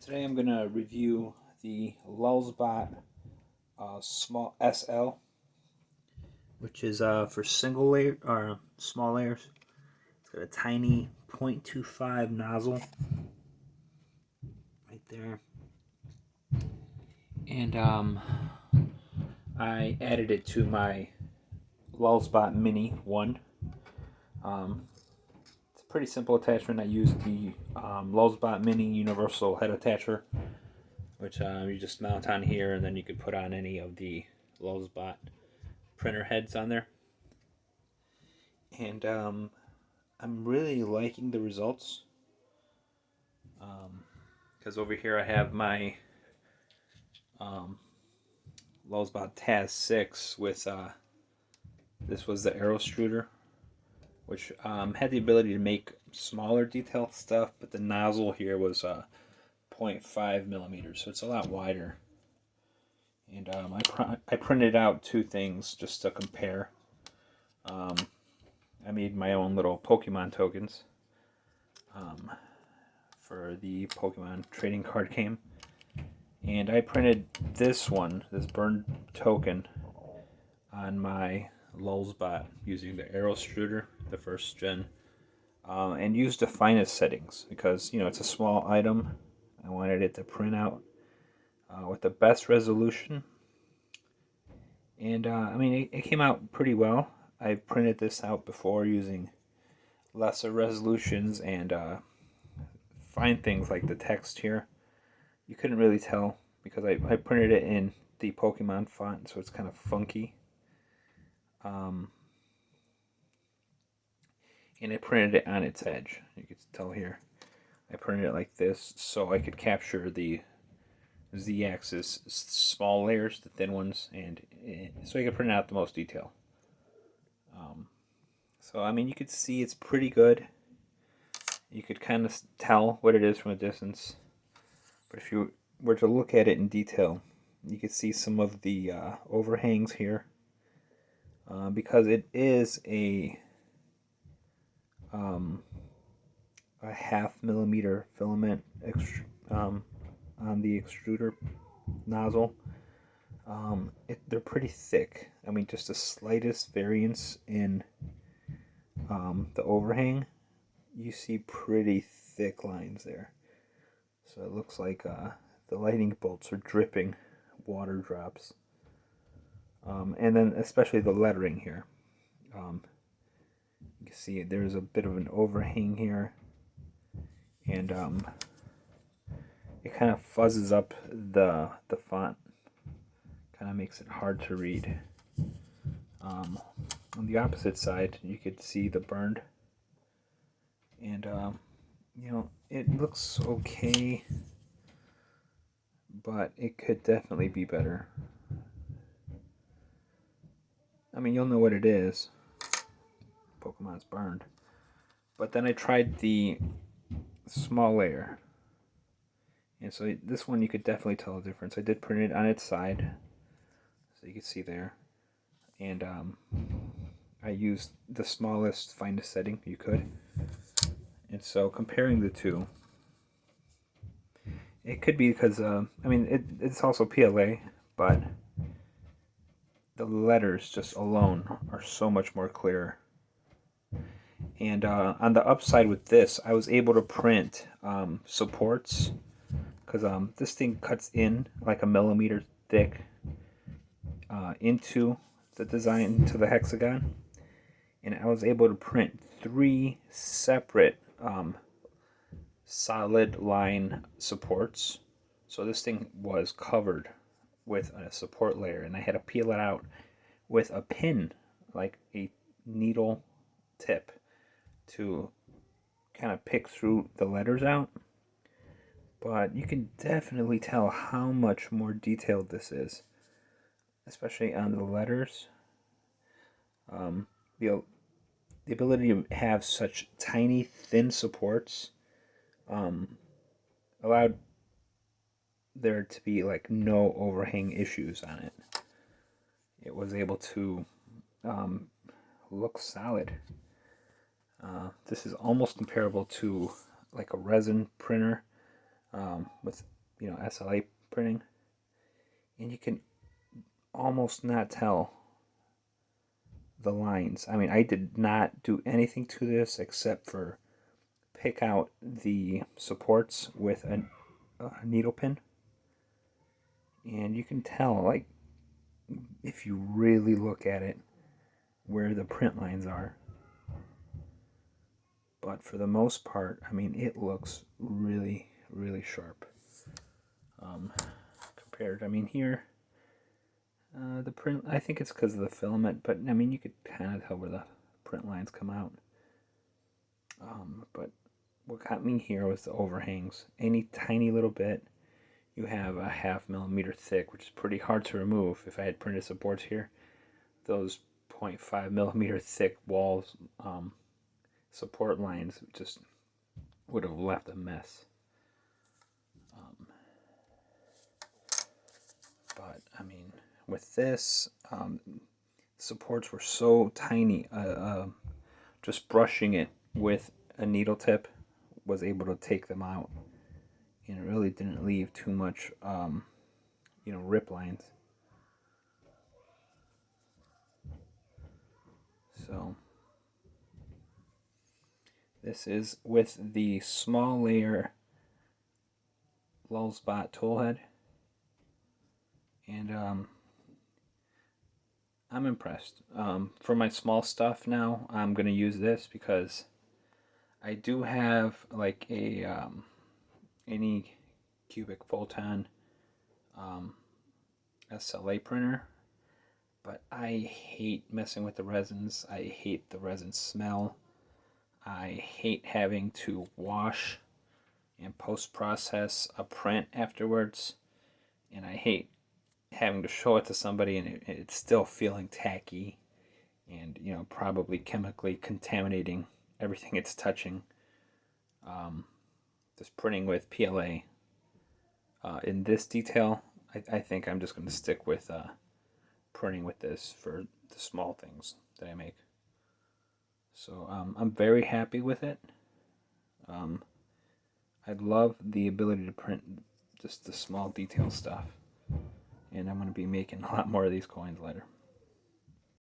Today I'm going to review the Lulzbot SL, which is for single layer or small layers. It's got a tiny 0.25 nozzle right there, and I added it to my Lulzbot Mini 1. It's a pretty simple attachment. I used the Lulzbot Mini Universal Head Attacher, which you just mount on here, and then you could put on any of the Lulzbot printer heads on there. And I'm really liking the results, because over here I have my Lulzbot Taz 6 with this was the arrow extruder, which had the ability to make smaller detail stuff, but the nozzle here was 0.5 millimeters, so it's a lot wider. And I printed out two things just to compare. I made my own little Pokemon tokens for the Pokemon trading card game. And I printed this one, this burned token, on my Lulzbot using the arrow extruder, the first gen, and used the finest settings because, you know, it's a small item. I wanted it to print out with the best resolution. And I mean, it came out pretty well. I've printed this out before using lesser resolutions, and fine things like the text here, you couldn't really tell because I printed it in the Pokemon font, so it's kind of funky. And I printed it on its edge. You can tell here. I printed it like this so I could capture the Z-axis small layers, the thin ones, and so I could print out the most detail. So I mean, you could see it's pretty good. You could kind of tell what it is from a distance, but if you were to look at it in detail, you could see some of the overhangs here, because it is a 0.5 millimeter filament on the extruder nozzle. They're pretty thick. I mean, just the slightest variance in the overhang, you see pretty thick lines there. So it looks like the lightning bolts are dripping water drops. And then especially the lettering here. You can see there's a bit of an overhang here, and it kind of fuzzes up the font, kind of makes it hard to read. On the opposite side, you could see the burned, and you know, it looks okay, but it could definitely be better. I mean, you'll know what it is. Pokemon's burned. But then I tried the small layer, and so this one you could definitely tell the difference. I did print it on its side, so you can see there, and I used the smallest, finest setting you could. And so comparing the two, it could be because I mean, it's also PLA, but the letters just alone are so much more clear. And on the upside with this, I was able to print supports, because this thing cuts in like a millimeter thick into the design, into the hexagon, and I was able to print 3 separate solid line supports. So this thing was covered with a support layer, and I had to peel it out with a pin, like a needle tip, to kind of pick through the letters out. But you can definitely tell how much more detailed this is, especially on the letters. The ability to have such tiny, thin supports allowed there to be like no overhang issues on it. It was able to look solid. This is almost comparable to like a resin printer with SLA printing, and you can almost not tell the lines. I mean, I did not do anything to this except for pick out the supports with a needle pin, and you can tell, like, if you really look at it, where the print lines are. But for the most part, I mean, it looks really, really sharp. Compared, I mean, here, the print, I think it's because of the filament, but I mean, you could kind of tell where the print lines come out. But what got me here was the overhangs. Any tiny little bit, you have a 1/2 millimeter thick, which is pretty hard to remove. If I had printed supports here, those 0.5 millimeter thick walls, support lines, just would have left a mess. But I mean, with this, supports were so tiny. Just brushing it with a needle tip was able to take them out, and it really didn't leave too much, rip lines. So this is with the small layer Lulzbot toolhead, and I'm impressed. For my small stuff now, I'm gonna use this because I do have like a any cubic photon SLA printer, but I hate messing with the resins. I hate the resin smell. I hate having to wash and post-process a print afterwards, and I hate having to show it to somebody and it's still feeling tacky and probably chemically contaminating everything it's touching. Just printing with PLA. In this detail, I think I'm just going to stick with printing with this for the small things that I make. So I'm very happy with it. I love the ability to print just the small detail stuff. And I'm going to be making a lot more of these coins later.